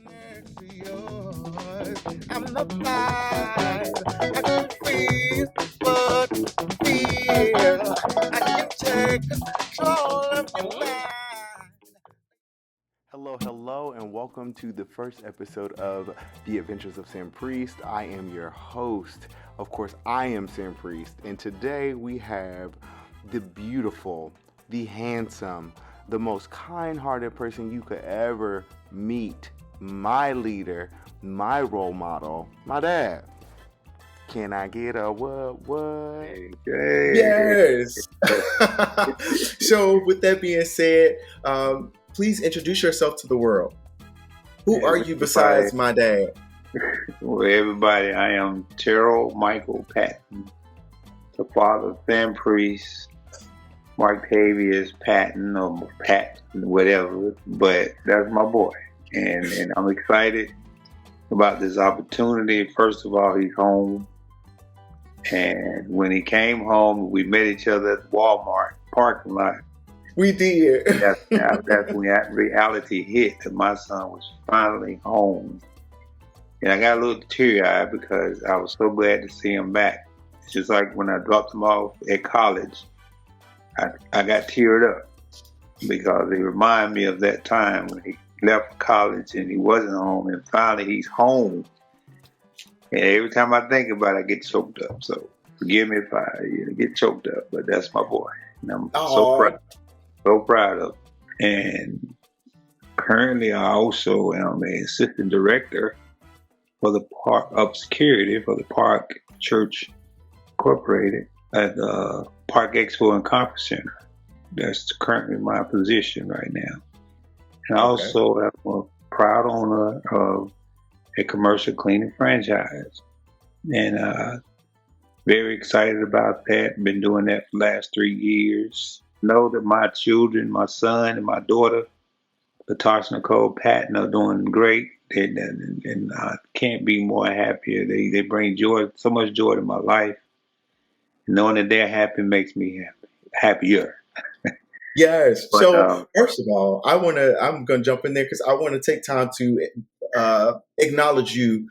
next to yours. I'm the vibe. I can feel what you feel. I can take control of your mind. Hello, hello, and welcome to the first episode of The Adventures of Sanpriest. I am your host. Of course, I am Sanpriest, and today we have the beautiful, the handsome, the most kind-hearted person you could ever meet, my leader, my role model, my dad. Can I get a what? Yes. So, with that being said, please introduce yourself to the world. Who are you besides my dad? Well, everybody, I am Terrell Michael Patton, the father of Sanpriest, Martavius Patton, or Patton, whatever, but that's my boy. And I'm excited about this opportunity. First of all, he's home. And when he came home, we met each other at the Walmart parking lot. We did. That's when that reality hit that my son was finally home. And I got a little teary-eyed because I was so glad to see him back. It's just like when I dropped him off at college, I got teared up because it reminded me of that time when he left college and he wasn't home, and finally he's home. And every time I think about it, I get choked up. So forgive me if I get choked up, but that's my boy. And I'm so proud of him. And currently I also am an assistant director for the Park of Security for the Park Church Incorporated at the Park Expo and Conference Center. That's currently my position right now. And I also am a proud owner of a commercial cleaning franchise. And very excited about that. Been doing that for the last 3 years. Know that my children, my son and my daughter, Latasha Nicole Patton, are doing great. And I can't be more happier. They bring joy, so much joy to my life. Knowing that they're happy makes me happier. Yes. So first of all, I'm gonna jump in there because I want to take time to acknowledge you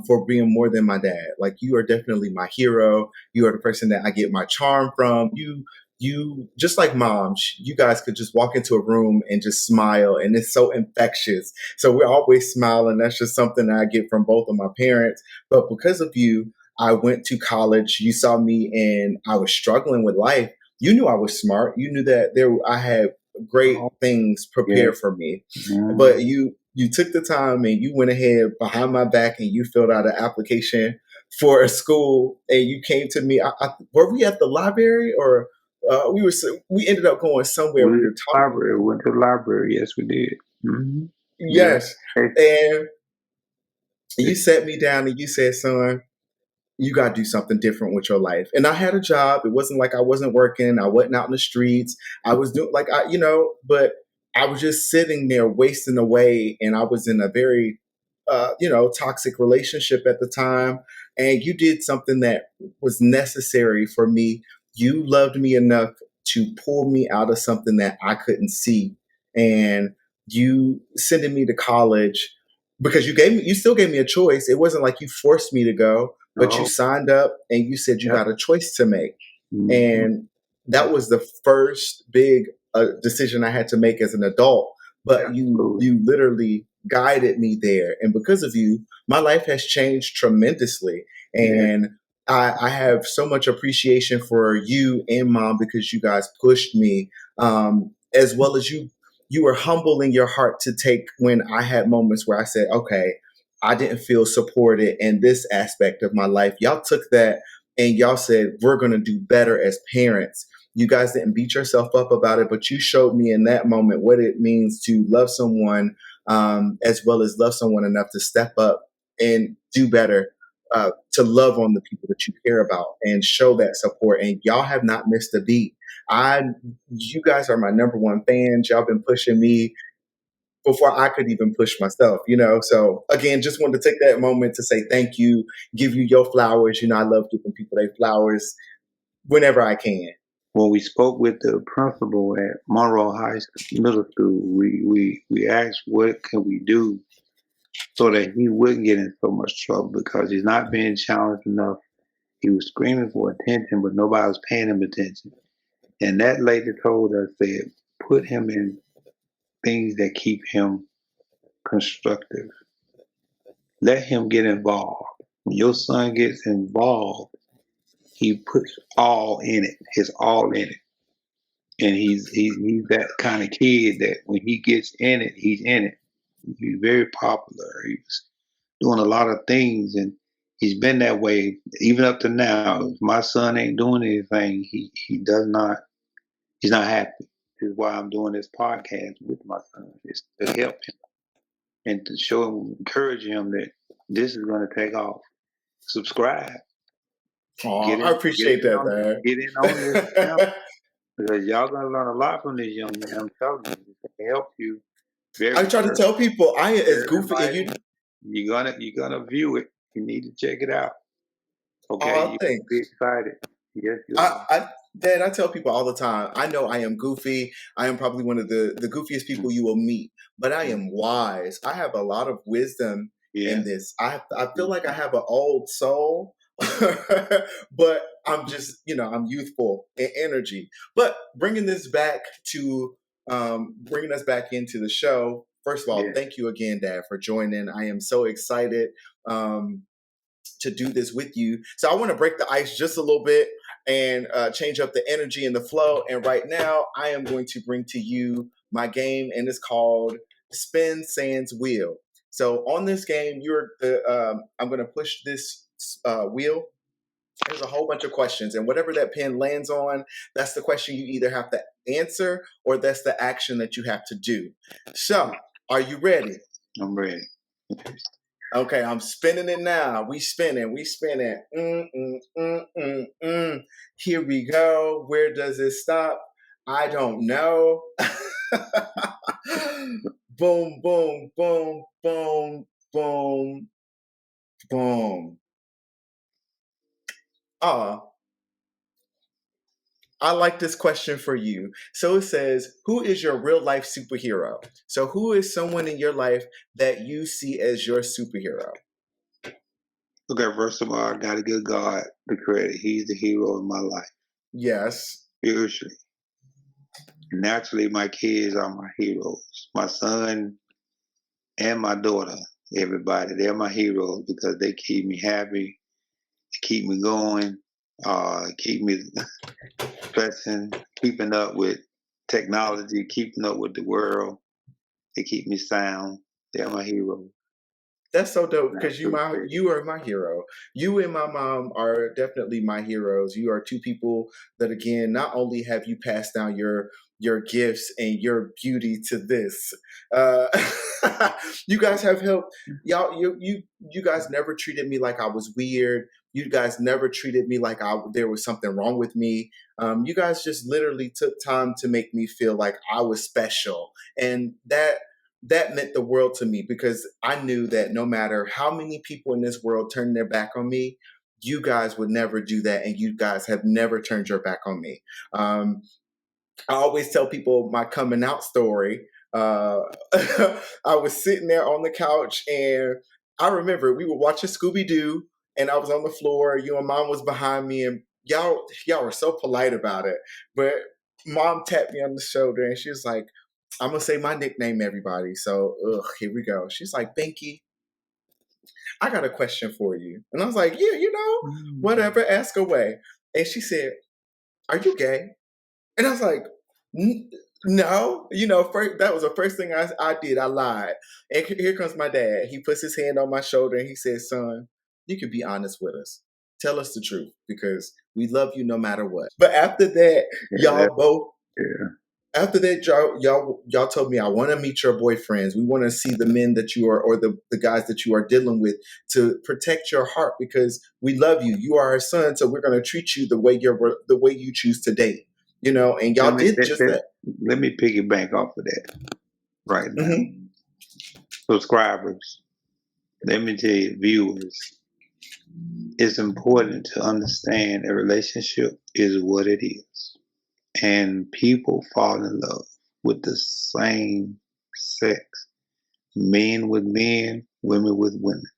for being more than my dad. Like, you are definitely my hero. You are the person that I get my charm from. You just like mom, you guys could just walk into a room and just smile, and it's so infectious. So we're always smiling. That's just something that I get from both of my parents. But because of you, I went to college. You saw me and I was struggling with life. You knew I was smart. You knew that I had great things prepared for me. Mm-hmm. But you took the time and you went ahead behind my back and you filled out an application for a school, and you came to me. Were we at the library, or we ended up going somewhere? We went to the library. Yes, we did. Mm-hmm. Yes. And you sat me down and you said, son, you got to do something different with your life. And I had a job. It wasn't like I wasn't working. I wasn't out in the streets. I was doing but I was just sitting there wasting away. And I was in a very, toxic relationship at the time. And you did something that was necessary for me. You loved me enough to pull me out of something that I couldn't see. And you sending me to college because you still gave me a choice. It wasn't like you forced me to go. But you signed up and you said you got a choice to make. Mm-hmm. And that was the first big decision I had to make as an adult. But you literally guided me there. And because of you, my life has changed tremendously. And I have so much appreciation for you and mom because you guys pushed me, as well as you were humble in your heart to take when I had moments where I said, okay, I didn't feel supported in this aspect of my life. Y'all took that and y'all said, we're going to do better as parents. You guys didn't beat yourself up about it, but you showed me in that moment what it means to love someone, as well as love someone enough to step up and do better, to love on the people that you care about and show that support. And y'all have not missed a beat. You guys are my number one fans. Y'all been pushing me before I could even push myself, So again, just wanted to take that moment to say thank you, give you your flowers. I love giving people their flowers whenever I can. When we spoke with the principal at Monroe Middle School, we asked what can we do so that he wouldn't get in so much trouble because he's not being challenged enough. He was screaming for attention, but nobody was paying him attention. And that lady told us that put him in things that keep him constructive. Let him get involved. When your son gets involved, he puts all in it. His all in it. And he's that kind of kid that when he gets in it, he's in it. He's very popular. He's doing a lot of things, and he's been that way even up to now. If my son ain't doing anything, he does not. He's not happy. This is why I'm doing this podcast with my son. It's to help him and to show him, encourage him that this is going to take off. Subscribe. I appreciate that, man. Get in on this channel because y'all gonna learn a lot from this young man. I'm telling you, it's gonna help you. I try to tell people I as goofy as you. You're gonna view it. You need to check it out. Okay, Oh, thanks. Be excited. Yes, Dad, I tell people all the time, I know I am goofy. I am probably one of the goofiest people you will meet, but I am wise. I have a lot of wisdom in this. I feel like I have an old soul, but I'm just, I'm youthful in energy. But bringing us back into the show. First of all, thank you again, Dad, for joining. I am so excited to do this with you. So I want to break the ice just a little bit and change up the energy and the flow. And right now, I am going to bring to you my game, and it's called Spin Sans Wheel. So on this game, I'm going to push this wheel. There's a whole bunch of questions, and whatever that pen lands on, that's the question you either have to answer or that's the action that you have to do. So, are you ready? I'm ready. Okay, I'm spinning it now. We spinning. Here we go. Where does it stop? I don't know. Boom, boom, boom, boom, boom, boom. I like this question for you. So it says, who is your real life superhero? So who is someone in your life that you see as your superhero? Okay, first of all, I got to give God the credit. He's the hero of my life. Yes. Spiritually. Naturally, my kids are my heroes. My son and my daughter, everybody, they're my heroes because they keep me happy, keep me going, keep me stressing, keeping up with technology, keeping up with the world. They keep me sound. They're my heroes. That's so dope because you are my hero. You and my mom are definitely my heroes. You are two people that, again, not only have you passed down your gifts and your beauty to this, you guys have helped. Y'all, you guys never treated me like I was weird. You guys never treated me like there was something wrong with me. You guys just literally took time to make me feel like I was special, and that meant the world to me because I knew that no matter how many people in this world turn their back on me, you guys would never do that. And you guys have never turned your back on me. I always tell people my coming out story. I was sitting there on the couch and I remember we were watching Scooby-Doo and I was on the floor. You and Mom was behind me and y'all were so polite about it. But Mom tapped me on the shoulder and she was like, I'm going to say my nickname, everybody. So, here we go. She's like, Binky, I got a question for you. And I was like, yeah, whatever, ask away. And she said, are you gay? And I was like, no. That was the first thing I did. I lied. And here comes my dad. He puts his hand on my shoulder and he says, son, you can be honest with us. Tell us the truth because we love you no matter what. But after that, y'all both... Yeah. After that, y'all told me I want to meet your boyfriends. We want to see the men that you are, or the guys that you are dealing with, to protect your heart because we love you. You are our son, so we're going to treat you the way you choose to date. And y'all did just that. Let me piggyback off of that right now. Mm-hmm. Subscribers, let me tell you, viewers, it's important to understand a relationship is what it is. And people fall in love with the same sex Men with men, women with women.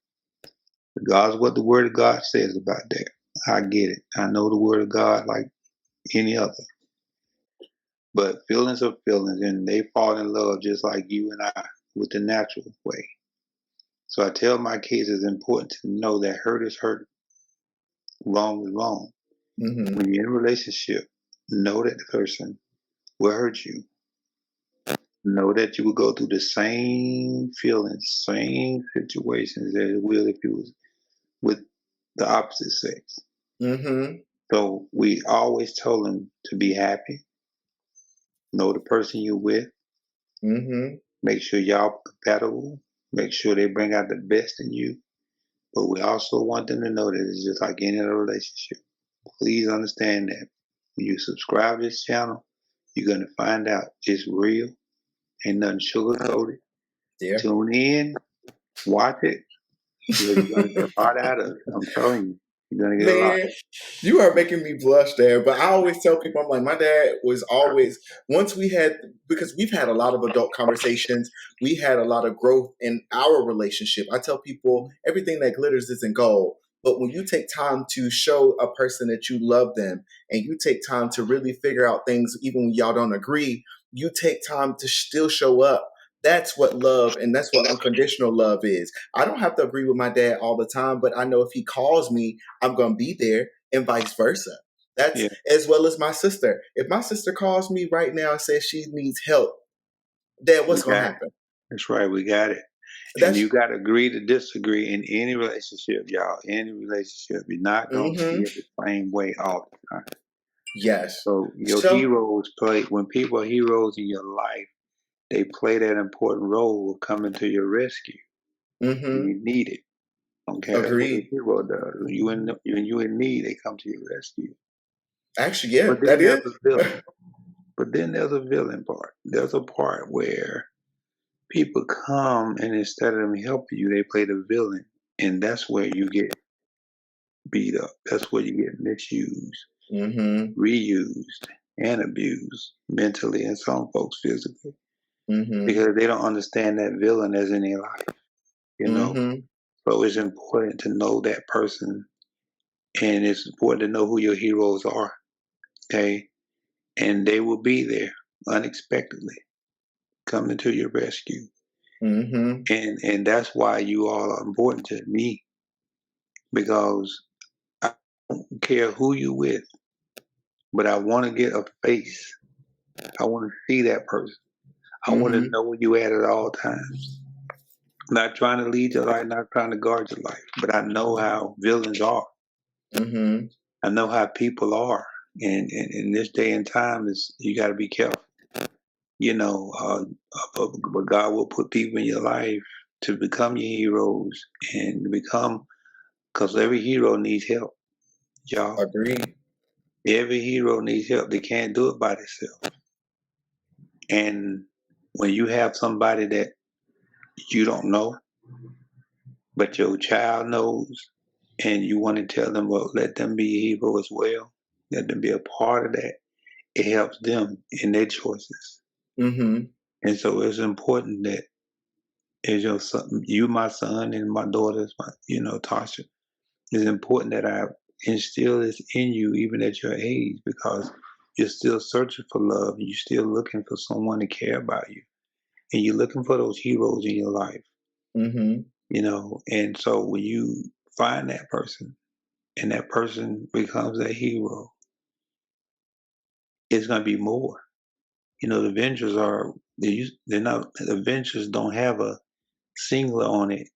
Regardless of what the Word of God says about that. I get it. I know the Word of God like any other. But feelings are feelings, and they fall in love just like you and I with the natural way. So I tell my kids it's important to know that hurt is hurt, wrong is wrong. Mm-hmm. When you're in a relationship, know that the person will hurt you. Know that you will go through the same feelings, same situations that it will if you was with the opposite sex. Mm-hmm. So we always tell them to be happy. Know the person you're with. Mm-hmm. Make sure y'all compatible. Make sure they bring out the best in you. But we also want them to know that it's just like any other relationship. Please understand that when you subscribe to this channel, you're going to find out it's real. Ain't nothing sugar-coated. Yeah. Tune in, watch it, because you're going to get a lot out of it. I'm telling you, you're going to get a lot. Man, you are making me blush there. But I always tell people, I'm like, my dad was always, because we've had a lot of adult conversations, we had a lot of growth in our relationship. I tell people everything that glitters isn't gold. But when you take time to show a person that you love them and you take time to really figure out things, even when y'all don't agree, you take time to still show up. That's what love and that's what unconditional love is. I don't have to agree with my dad all the time, but I know if he calls me, I'm going to be there and vice versa. That's Yeah, as well as my sister. If my sister calls me right now and says she needs help, Dad, we what's going to got it. happen? That's right, we got it. And That's you got to agree to disagree in any relationship, y'all. Any relationship. You're not going to see mm-hmm. it the same way all the time. Yes. So your So heroes play, when people are heroes in your life, they play that important role of coming to your rescue when mm-hmm. you need it. Okay, that's what a Agreed. hero does. When you in need, they come to your rescue. Actually, yeah, But then that there's is. a villain. But then there's a villain part. There's a part where people come and instead of them helping you, they play the villain, and that's where you get beat up. That's where you get misused, mm-hmm. reused, and abused mentally, and some folks physically, Mm-hmm. because they don't understand that villain as in their life. You know, Mm-hmm. so it's important to know that person, and it's important to know who your heroes are. Okay, and they will be there unexpectedly, coming to your rescue. Mm-hmm. And that's why you all are important to me, because I don't care who you with, but I want to get a face. I want to see that person. I want to Mm-hmm. know where you at all times. Not trying to lead your life, not trying to guard your life, but I know how villains are. Mm-hmm. I know how people are, and in this day and time, is you got to be careful. You know, but God will put people in your life to become your heroes and become, because every hero needs help, y'all. Agreed. Every hero needs help. They can't do it by themselves. And when you have somebody that you don't know, but your child knows, and you want to tell them, well, let them be a hero as well, let them be a part of that, it helps them in their choices. Mm-hmm. And so it's important that as your son, you, my son, and my daughter's, Tasha, it's important that I instill this in you even at your age, because you're still searching for love. You're still looking for someone to care about you. And you're looking for those heroes in your life, Mm-hmm. And so when you find that person and that person becomes a hero, it's going to be more. The Avengers they're not, the Avengers don't have a singular on it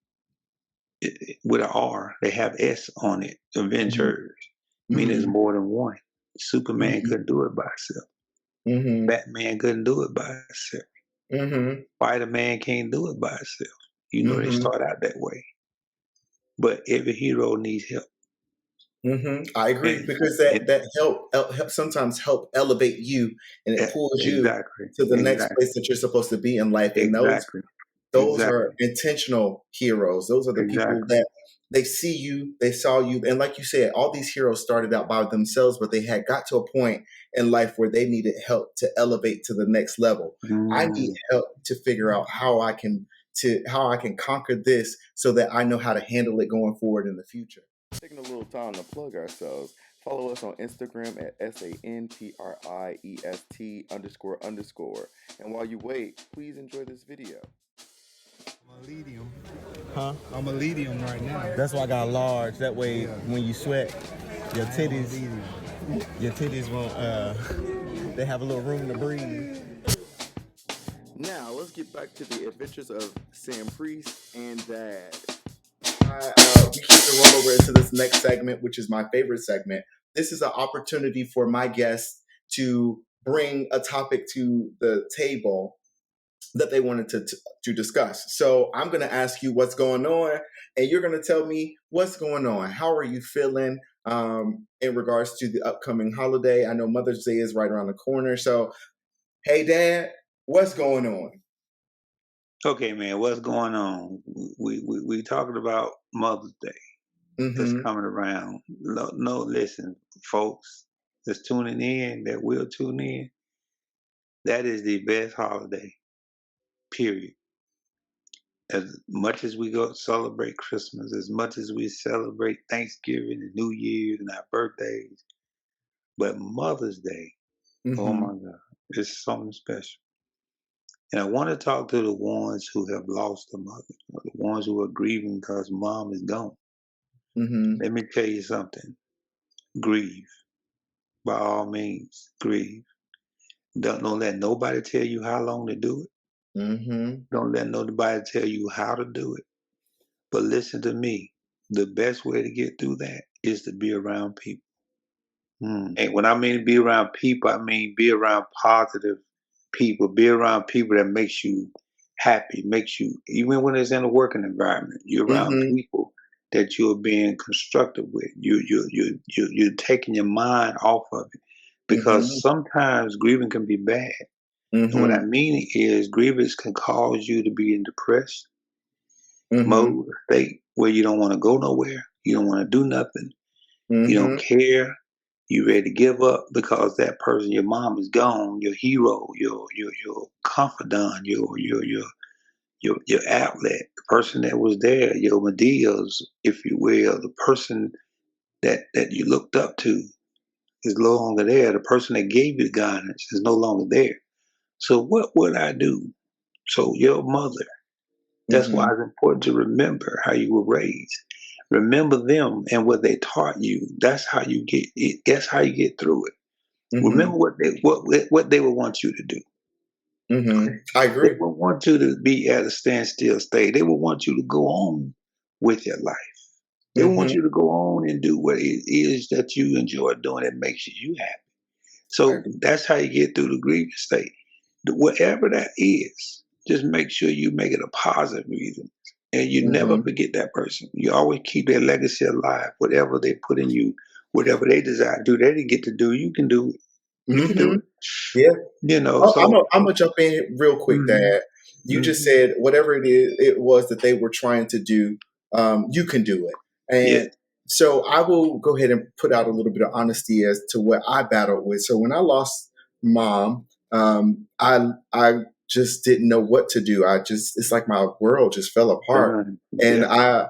with an R. They have S on it. Avengers. Meaning it's Mm-hmm. more than one. Superman Mm-hmm. couldn't do it by himself. Mm-hmm. Batman couldn't do it by himself. Mm-hmm. Spider-Man can't do it by himself. They Mm-hmm. start out that way. But every hero needs help. Mm-hmm. I agree And, because and that help sometimes help elevate you and it pulls you exactly, to the next exactly, place that you're supposed to be in life. And exactly, those are exactly, intentional heroes. Those are the people exactly. that they see you, they saw you, and like you said, all these heroes started out by themselves, but they had got to a point in life where they needed help to elevate to the next level. I need Mm, help to figure out how I can how I can conquer this so that I know how to handle it going forward in the future. Taking a little time to plug ourselves. Follow us on Instagram at SANPRIEST__. And while you wait, please enjoy this video. I'm a medium. Huh? I'm a medium right now. That's why I got large. That way, when you sweat, your titties won't. They have a little room to breathe. Now let's get back to the Adventures of Sanpriest and Dad. We keep to roll over into this next segment, which is my favorite segment. This is an opportunity for my guests to bring a topic to the table that they wanted to discuss. So I'm going to ask you what's going on, and you're going to tell me what's going on. How are you feeling in regards to the upcoming holiday? I know Mother's Day is right around the corner. So, hey, Dad, what's going on? Okay, man, what's going on? We talking about Mother's Day. That's coming around. No, listen, folks that's tuning in, that will tune in, that is the best holiday, period. As much as we go celebrate Christmas, as much as we celebrate Thanksgiving and New Year's and our birthdays, but Mother's Day, oh my God, it's something special. And I want to talk to the ones who have lost a mother, or the ones who are grieving because mom is gone. Let me tell you something. Grieve. By all means, grieve. Don't let nobody tell you how long to do it. Don't let nobody tell you how to do it. But listen to me. The best way to get through that is to be around people. And when I mean be around people, I mean be around positive people. Be around people that makes you happy, makes you, even when it's in a working environment, you're around people that you're being constructive with. You're taking your mind off of it. Because sometimes grieving can be bad. And what I mean is grievance can cause you to be in depressed mode, state where you don't want to go nowhere. You don't want to do nothing. You don't care. You ready to give up because that person, your mom, is gone. Your hero, your confidant, your outlet, the person that was there, your Medeas, if you will, the person that you looked up to is no longer there. The person that gave you the guidance is no longer there. So what would I do? So your mother, that's why it's important to remember how you were raised. Remember them and what they taught you. That's how you get it. That's how you get through it. Remember what they would want you to do. I agree. They would want you to be at a standstill state. They would want you to go on with your life. They want you to go on and do what it is that you enjoy doing that makes you happy. So that's how you get through the grievous state. Whatever that is, just make sure you make it a positive reason. And you never forget that person. You always keep their legacy alive. Whatever they put in you, whatever they desire to do, they didn't get to do, you can do it. You can do it. Yeah. You know, so I'm gonna jump in real quick, Dad. You just said whatever it was that they were trying to do, you can do it. And so I will go ahead and put out a little bit of honesty as to what I battled with. So when I lost mom, I just didn't know what to do. It's like my world just fell apart. And I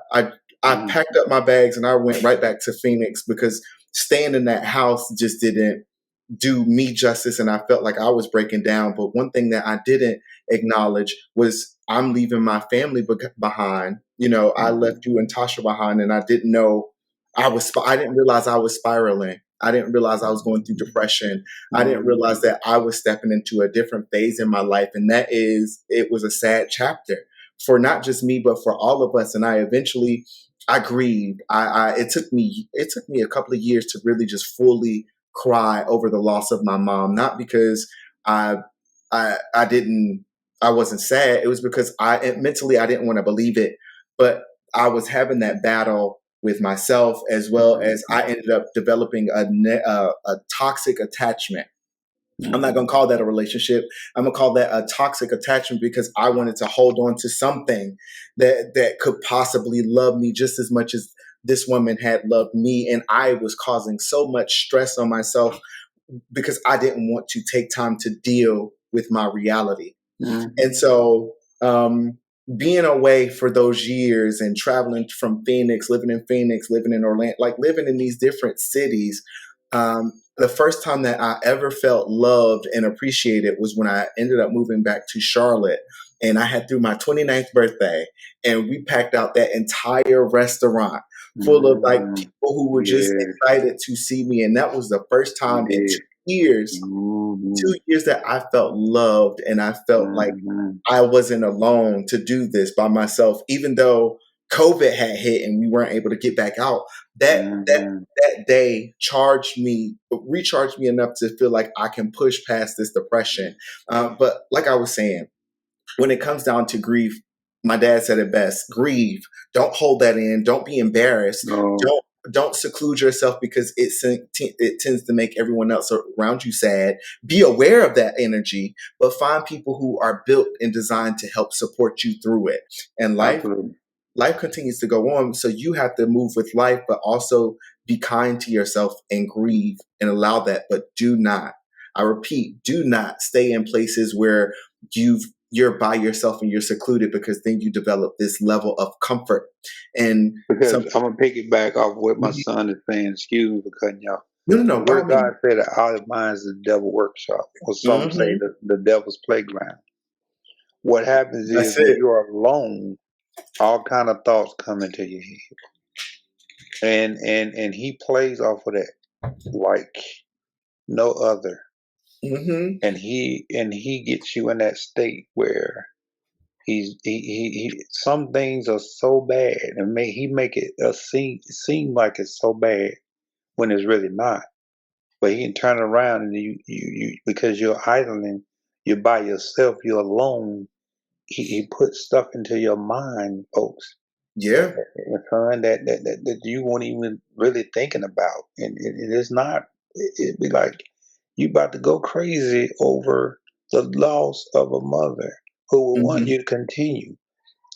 packed up my bags and I went right back to Phoenix because staying in that house just didn't do me justice, and I felt like I was breaking down. But one thing that I didn't acknowledge was I'm leaving my family behind. You know, I left you and Tasha behind, and I didn't know I didn't realize I was spiraling. I didn't realize I was going through depression. I didn't realize that I was stepping into a different phase in my life, and it was a sad chapter for not just me, but for all of us. And I grieved. It took me a couple of years to really just fully cry over the loss of my mom, not because I wasn't sad. It was because mentally I didn't want to believe it, but I was having that battle with myself, as well as I ended up developing a toxic attachment. I'm not going to call that a relationship. I'm going to call that a toxic attachment because I wanted to hold on to something that could possibly love me just as much as this woman had loved me. And I was causing so much stress on myself because I didn't want to take time to deal with my reality. And so being away for those years and traveling from Phoenix, living in Orlando, like living in these different cities, the first time that I ever felt loved and appreciated was when I ended up moving back to Charlotte. And I had threw my 29th birthday, and we packed out that entire restaurant full of like Mm, people who were just yes, excited to see me. And that was the first time in yes. 2 years, Mm-hmm. 2 years that I felt loved and I felt like Mm-hmm. I wasn't alone to do this by myself, even though COVID had hit and we weren't able to get back out. Mm-hmm. That day recharged me enough to feel like I can push past this depression. But like I was saying, when it comes down to grief, my dad said it best: grieve. Don't hold that in. Don't be embarrassed. No, Don't seclude yourself because it tends to make everyone else around you sad. Be aware of that energy, but find people who are built and designed to help support you through it. And absolutely. life continues to go on, so you have to move with life, but also be kind to yourself and grieve and allow that. But do not, I repeat, do not stay in places where you're by yourself and you're secluded, because then you develop this level of comfort and Because some. I'm gonna pick it back off what my son is saying. Excuse me for cutting y'all. No, no, The no, by all word God means. said that our mind is the devil workshop, or some say Hmm. the devil's playground. What happens is That's when it. you are alone, all kind of thoughts come into your head, and he plays off of that like no other, Hmm. and he gets you in that state where he some things are so bad, and he make it seem like it's so bad when it's really not. But he can turn around, and you because you're idling, you're by yourself, you're alone. He puts stuff into your mind, folks, Yeah. son, that you weren't even really thinking about, and it's not. It'd be like you about to go crazy over the loss of a mother who will want Hmm. you to continue,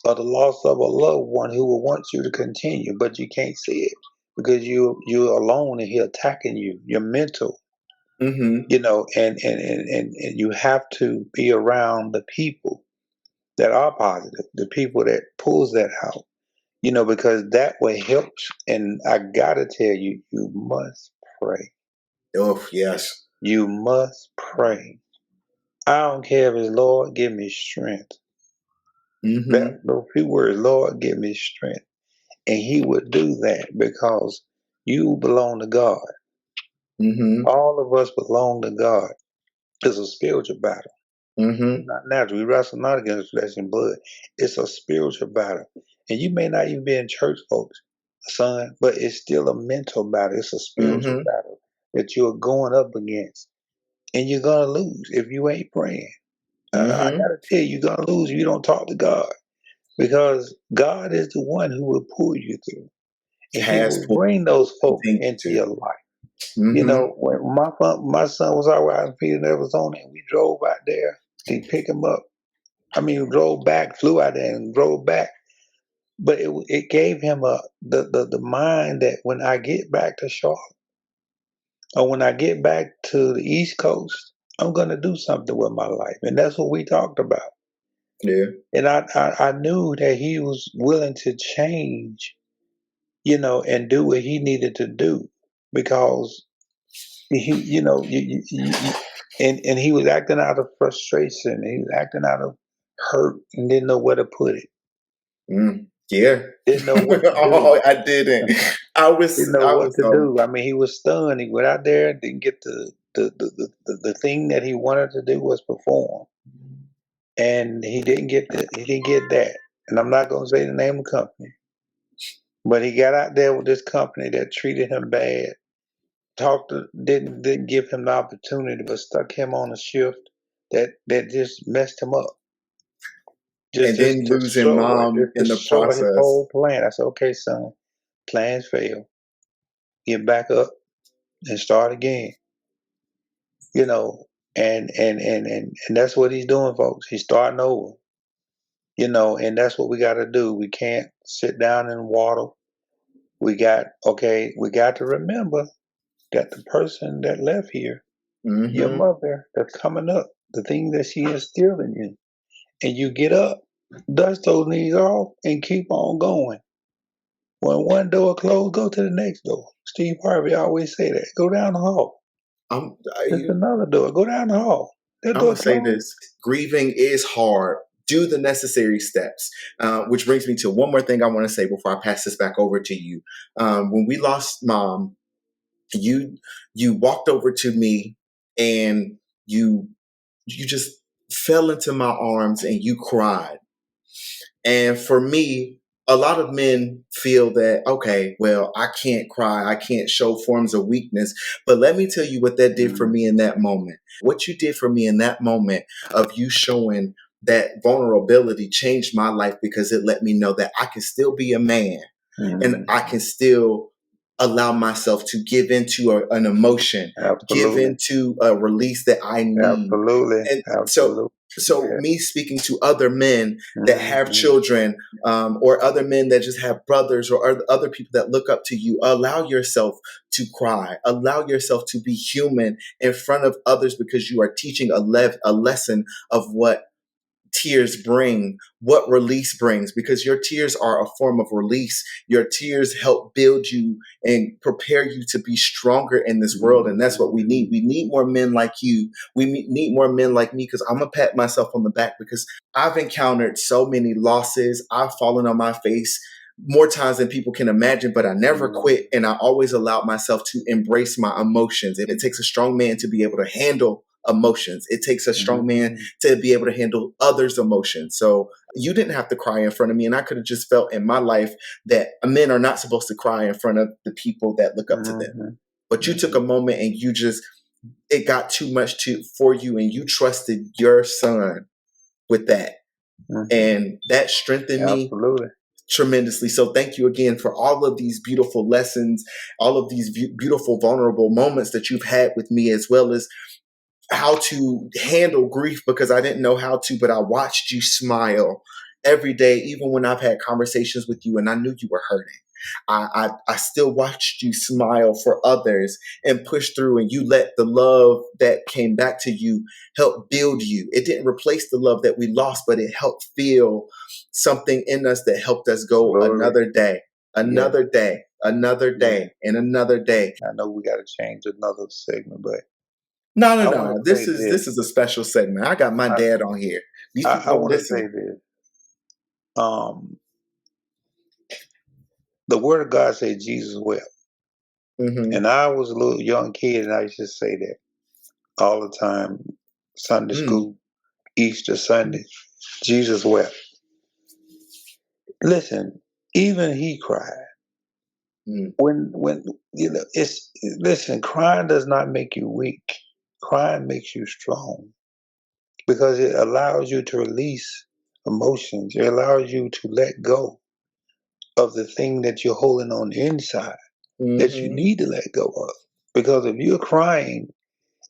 or the loss of a loved one who will want you to continue, but you can't see it because you're alone and he attacking you. Your mental, Hmm. and you have to be around the people that are positive, the people that pulls that out, because that way helps. And I gotta tell you, you must pray. Oh, yes. You must pray. I don't care if it's Lord, give me strength. Hmm. That those few words, Lord, give me strength. And he would do that because you belong to God. Hmm. All of us belong to God. It's a spiritual battle. It's Hmm. not natural. We wrestle not against flesh and blood. It's a spiritual battle. And you may not even be in church, folks, son, but it's still a mental battle. It's a spiritual Hmm. battle that you're going up against. And you're going to lose if you ain't praying. I Hmm. got to tell you, you're going to lose if you don't talk to God, because God is the one who will pull you through. And he Has will pulled, bring those folks continues into to. your life. Hmm. When my son was out in Phoenix, Arizona, and we drove out there to pick him up. I mean, drove back, flew out there and drove back. But it gave him the mind that when I get back to Charlotte, or when I get back to the East Coast, I'm gonna do something with my life, and that's what we talked about. Yeah. And I knew that he was willing to change, and do what he needed to do, because he, and he was acting out of frustration. He was acting out of hurt and didn't know where to put it. Yeah. Didn't know what to do. Oh, I didn't. Didn't know I what was to do. I mean, he was stunned. He went out there, didn't get the thing that he wanted to do was perform, and he didn't get that. And I'm not going to say the name of the company, but he got out there with this company that treated him bad, didn't give him the opportunity, but stuck him on a shift that just messed him up. and then losing mom Just in the destroy his process. whole plan. I said, okay, son, plans fail. Get back up and start again. you know, and that's what he's doing, folks. He's starting over, and that's what we got to do. We can't sit down and waddle. We got to remember that the person that left here, your Hmm. mother, that's coming up, the thing that she instilled in you, and you get up Dust those knees off and keep on going. When one door closed, go to the next door. Steve Harvey always say that. Go down the hall. I'm There's another door. Go down the hall. That I'm door gonna say closed. this: grieving is hard. Do the necessary steps. Which brings me to one more thing I want to say before I pass this back over to you. When we lost Mom, you walked over to me and you just fell into my arms and you cried. And for me, a lot of men feel that, okay, well, I can't cry. I can't show forms of weakness. But let me tell you what that did for me in that moment. What you did for me in that moment of you showing that vulnerability changed my life because it let me know that I can still be a man and I can still allow myself to give into an emotion, give Absolutely. into a release that I need. Absolutely. And Absolutely. so Yeah. me speaking to other men that have Mhm. children, or other men that just have brothers or other people that look up to you, allow yourself to cry, allow yourself to be human in front of others because you are teaching a lesson of what tears bring, what release brings, because your tears are a form of release. Your tears help build you and prepare you to be stronger in this world. And that's what we need. We need more men like you. We need more men like me, because I'm going to pat myself on the back because I've encountered so many losses. I've fallen on my face more times than people can imagine, but I never quit. And I always allowed myself to embrace my emotions. And it takes a strong man to be able to handle emotions. It takes a strong man to be able to handle others' emotions. So you didn't have to cry in front of me. And I could have just felt in my life that men are not supposed to cry in front of the people that look up to them. But you took a moment and it got too much for you, and you trusted your son with that. And that strengthened me Absolutely. tremendously. So thank you again for all of these beautiful lessons, all of these beautiful, vulnerable moments that you've had with me, as well as how to handle grief, because I didn't know how to, but I watched you smile every day, even when I've had conversations with you and I knew you were hurting. I still watched you smile for others and push through, and you let the love that came back to you help build you. It didn't replace the love that we lost, but it helped feel something in us that helped us go another day, another day, another day, and another day. I know we got to change another segment, but No. This is a special segment. I got my dad on here. These people I don't want to listen. say this. The Word of God said Jesus wept. And I was a little young kid, and I used to say that all the time. Sunday school, Easter Sunday, Jesus wept. Listen, even he cried. When listen, crying does not make you weak. Crying makes you strong, because it allows you to release emotions. It allows you to let go of the thing that you're holding on the inside that you need to let go of. Because if you're crying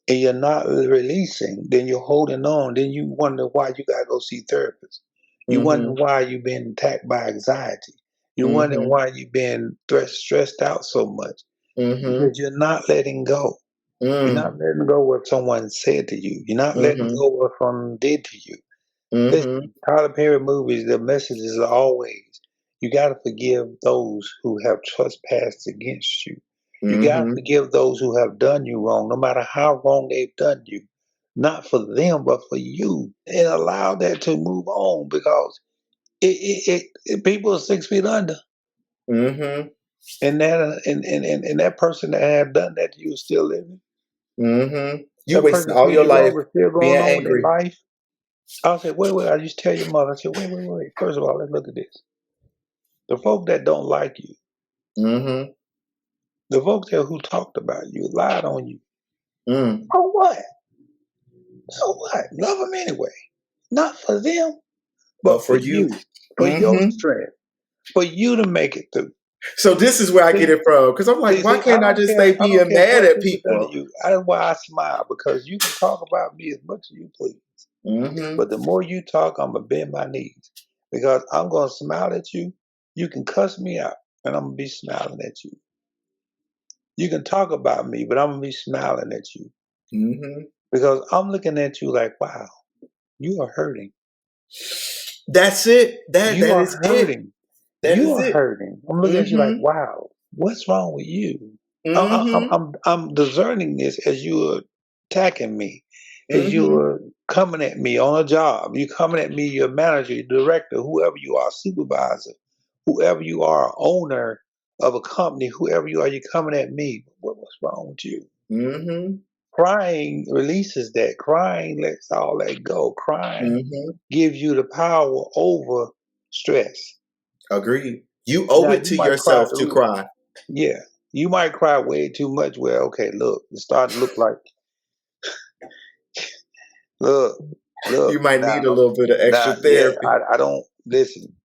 and you're not releasing, then you're holding on. Then you wonder why you gotta go see therapists. You wonder why you've been attacked by anxiety. You wonder why you've been stressed out so much. Because you're not letting go. You're not letting go what someone said to you. You're not letting go what someone did to you. Listen, Tyler Perry movies, the message is always, you got to forgive those who have trespassed against you. You got to forgive those who have done you wrong, no matter how wrong they've done you. Not for them, but for you. And allow that to move on, because people are 6 feet under. And that person that have done that to you is still living. You That wasted person all see your you life over, still being going on with their angry. life. I said, wait. I just tell your mother. I said, wait. First of all, let's look at this. The folk that don't like you, the folks that who talked about you, lied on you. Oh, what? So what? Love them anyway. Not for them, but for you. For your strength. For you to make it through. So this is where I get it from, because I'm like, why can't I just stay I don't being care mad what at people done to people? you. That's why I smile, because you can talk about me as much as you please. But the more you talk, I'm going to bend my knees, because I'm going to smile at you. You can cuss me out, and I'm going to be smiling at you. You can talk about me, but I'm going to be smiling at you. Because I'm looking at you like, wow, you are hurting. That's it. You That are is it. hurting. That You is are it. hurting. I'm looking at you like, Mm-hmm. wow, what's wrong with you? Mm-hmm. I'm discerning this as you are attacking me, as you Mm-hmm. are coming at me on a job. You coming at me, your manager, your director, whoever you are, supervisor, whoever you are, owner of a company, whoever you are, you're coming at me. What's wrong with you? Mm-hmm. Crying releases that. Crying lets all that go. Crying Mm-hmm. gives you the power over stress. Agreed. You owe Now it you to might cry. yourself to cry. Yeah, you might cry way too much. Well, okay, look, it's starting to look like look, You look. might need a little bit of extra Now, yeah, therapy. I don't listen.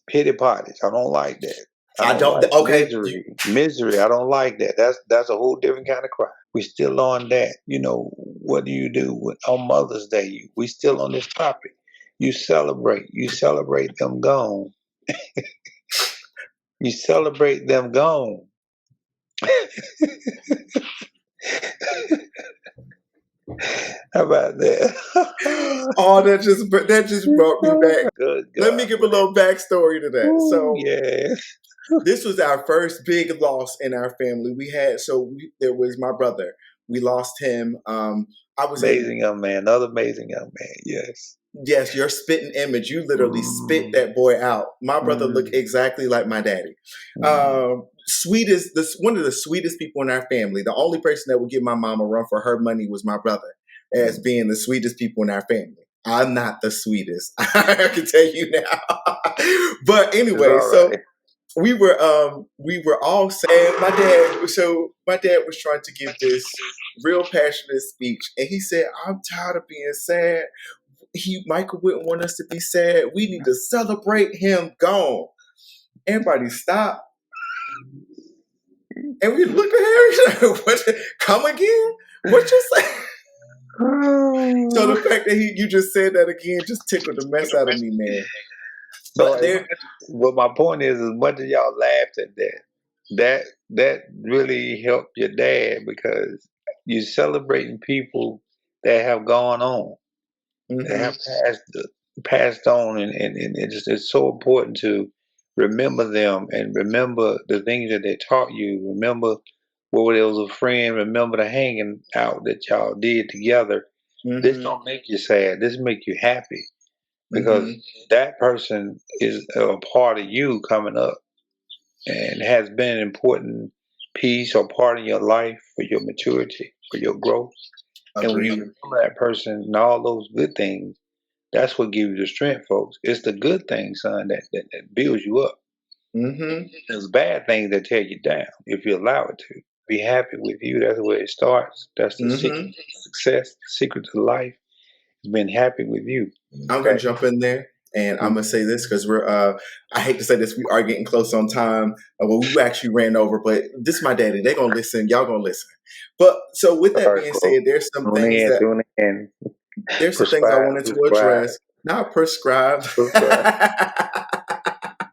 Pity parties. I don't like that. I I don't don't. like Okay. misery. Misery. I don't like that. That's a whole different kind of cry. We still on that. You know, what do you do on Mother's Day? We still on this topic. You celebrate. You celebrate them gone. You celebrate them gone. How about that? Oh, that just brought me back. Good Let me God, give a man. little backstory to that. Ooh, So yeah. this was our first big loss in our family. There was my brother. We lost him. I was in. Amazing young man. Another amazing young man. Yes. Yes, your spitting image. You literally spit Mm, that boy out. My brother looked mm, exactly like my daddy. mm. One of the sweetest people in our family. The only person that would give my mom a run for her money was my brother, as being the sweetest people in our family. I'm not the sweetest. I can tell you now. But It's anyway, all so right. we were all sad. My dad was trying to give this real passionate speech, and he said, "I'm tired of being sad. Michael wouldn't want us to be sad. We need to celebrate him gone." Everybody stopped, and we looked at him. What? Come again? What you say? So the fact that you just said that again just tickled the mess out of me, man. So, But there, well, my point is, as much as y'all laughed at that really helped your dad because you're celebrating people that have gone on, that hmm have passed on, and it's so important to remember them and remember the things that they taught you. Remember where there was a friend. Remember the hanging out that y'all did together. This hmm don't make you sad. This make you happy because hmm that person is a part of you coming up and has been an important piece or part of your life for your maturity, for your growth. And when you Agreed. remember that person and all those good things, that's what gives you the strength, folks. It's the good things, son, that builds you up. hmm There's bad things that tear you down if you allow it to. Be happy with you. That's where it starts. That's the secret hmm to success, the secret to life. Is being happy with you. I'm gonna Okay. jump in there, and I'm gonna say this because we're. I hate to say this, we are getting close on time. Well, we actually ran over, but this is my daddy. They're gonna listen. Y'all gonna listen. But so with All that right, being said, folks. Tune in. there's some things I Prescribe, wanted to subscribe, address. Not prescribed. subscribe,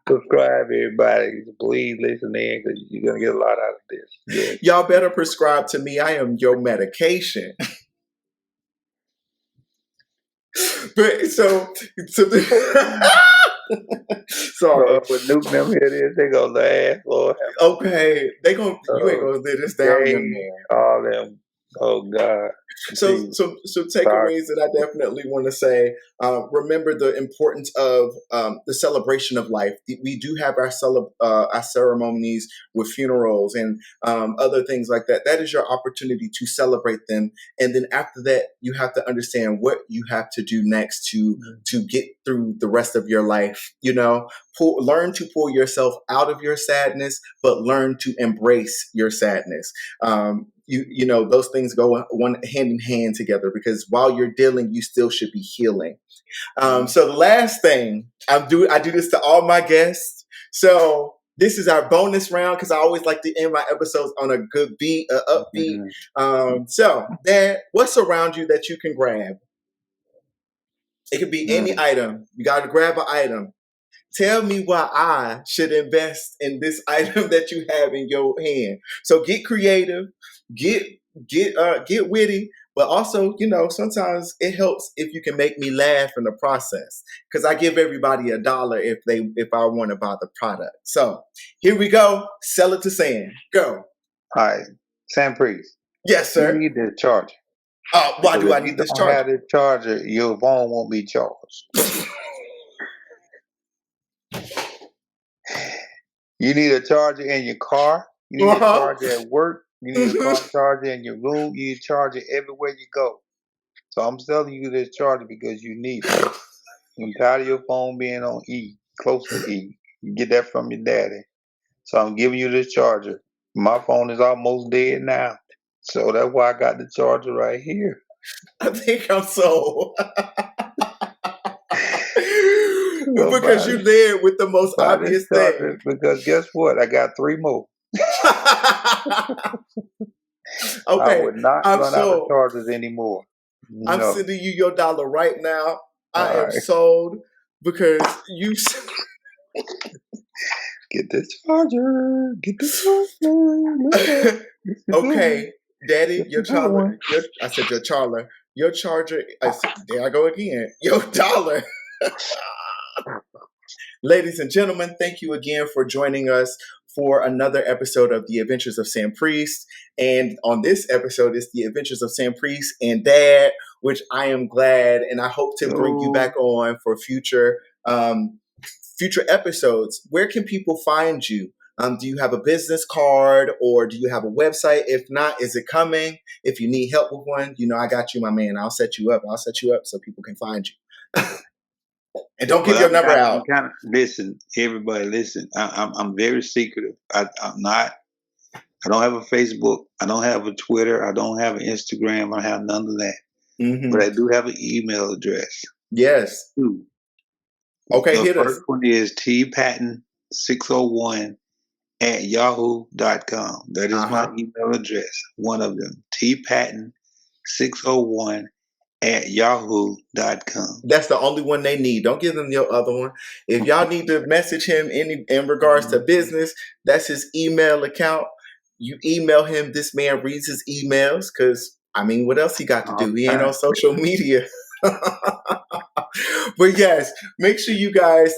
subscribe, everybody. Please listen in because you're gonna get a lot out of this. Yes. Y'all better prescribe to me. I am your medication. But sorry. With Nuke them here, it is. They gonna laugh. Lord have Okay, you ain't mercy. gonna live this down, young Jay, man. all them. Oh God. So, Jesus. Sorry. takeaways that I definitely want to say. Remember the importance of the celebration of life. We do have our ceremonies with funerals and other things like that. That is your opportunity to celebrate them, and then after that, you have to understand what you have to do next to get through the rest of your life. Learn to pull yourself out of your sadness, but learn to embrace your sadness. Those things go one hand in hand together because while you're dealing, you still should be healing. So the last thing I do this to all my guests. So this is our bonus round because I always like to end my episodes on a good beat, upbeat. So Dad, what's around you that you can grab? It could be any item. You got to grab an item. Tell me why I should invest in this item that you have in your hand. So get creative, get witty, But also, sometimes it helps if you can make me laugh in the process. Because I give everybody $1 if I want to buy the product. So here we go. Sell it to Sam. Go. All right, Sanpriest, Yes, you sir. need this charger. Why do Because I if need you this don't have charger? this charger, your phone won't be charged. You need a charger in your car. You need a charger at work. You need a car charger in your room. You need a charger everywhere you go. So I'm selling you this charger because you need it. I'm tired of your phone being on E, close to E. You get that from your daddy. So I'm giving you this charger. My phone is almost dead now. So that's why I got the charger right here. I think I'm so. So Because you led with the most buy this obvious charger thing. because guess what? I got 3 more. I Okay, would not I'm run out of sold. chargers anymore. I'm No. sending you your $1 right now. I am Alright. sold because you. Get the charger. Get the charger. Okay, Daddy, your It's a good charger. one. I said your charger. Your charger. There I go again. Your $1. Ladies and gentlemen, thank you again for joining us for another episode of The Adventures of Sanpriest. And on this episode is The Adventures of Sanpriest and Dad, which I am glad and I hope to bring you back on for future episodes. Where can people find you? Do you have a business card or do you have a website? If not, is it coming? If you need help with one, I got you, my man. I'll set you up so people can find you. And don't give your number out. Listen, everybody, listen. I'm very secretive. I'm not. I don't have a Facebook. I don't have a Twitter. I don't have an Instagram. I have none of that. Mm-hmm. But I do have an email address. Yes. Two. Okay, the hit us. first one is tpatton601@yahoo.com. That is my email address. One of them. tpatton601@yahoo.com. That's the only one they need. Don't give them your other one. If y'all need to message him in regards to business, that's his email account. You email him. This man reads his emails because, what else he got to do? He ain't on social media. But yes, make sure you guys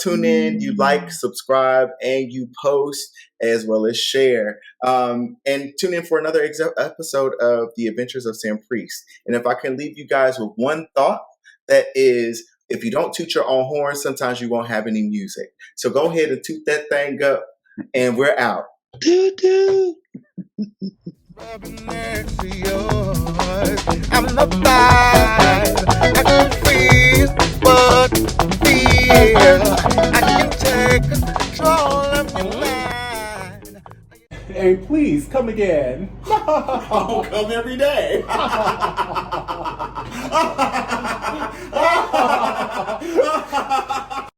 tune in, you like, subscribe, and you post as well as share. And tune in for another episode of The Adventures of Sanpriest. And if I can leave you guys with one thought, that is, if you don't toot your own horn, sometimes you won't have any music. So go ahead and toot that thing up, and we're out. Doo-doo. Next to yours, I'm the vibe. I can feel what feel. I can take control of your mind. Hey, please come again. I'll come every day.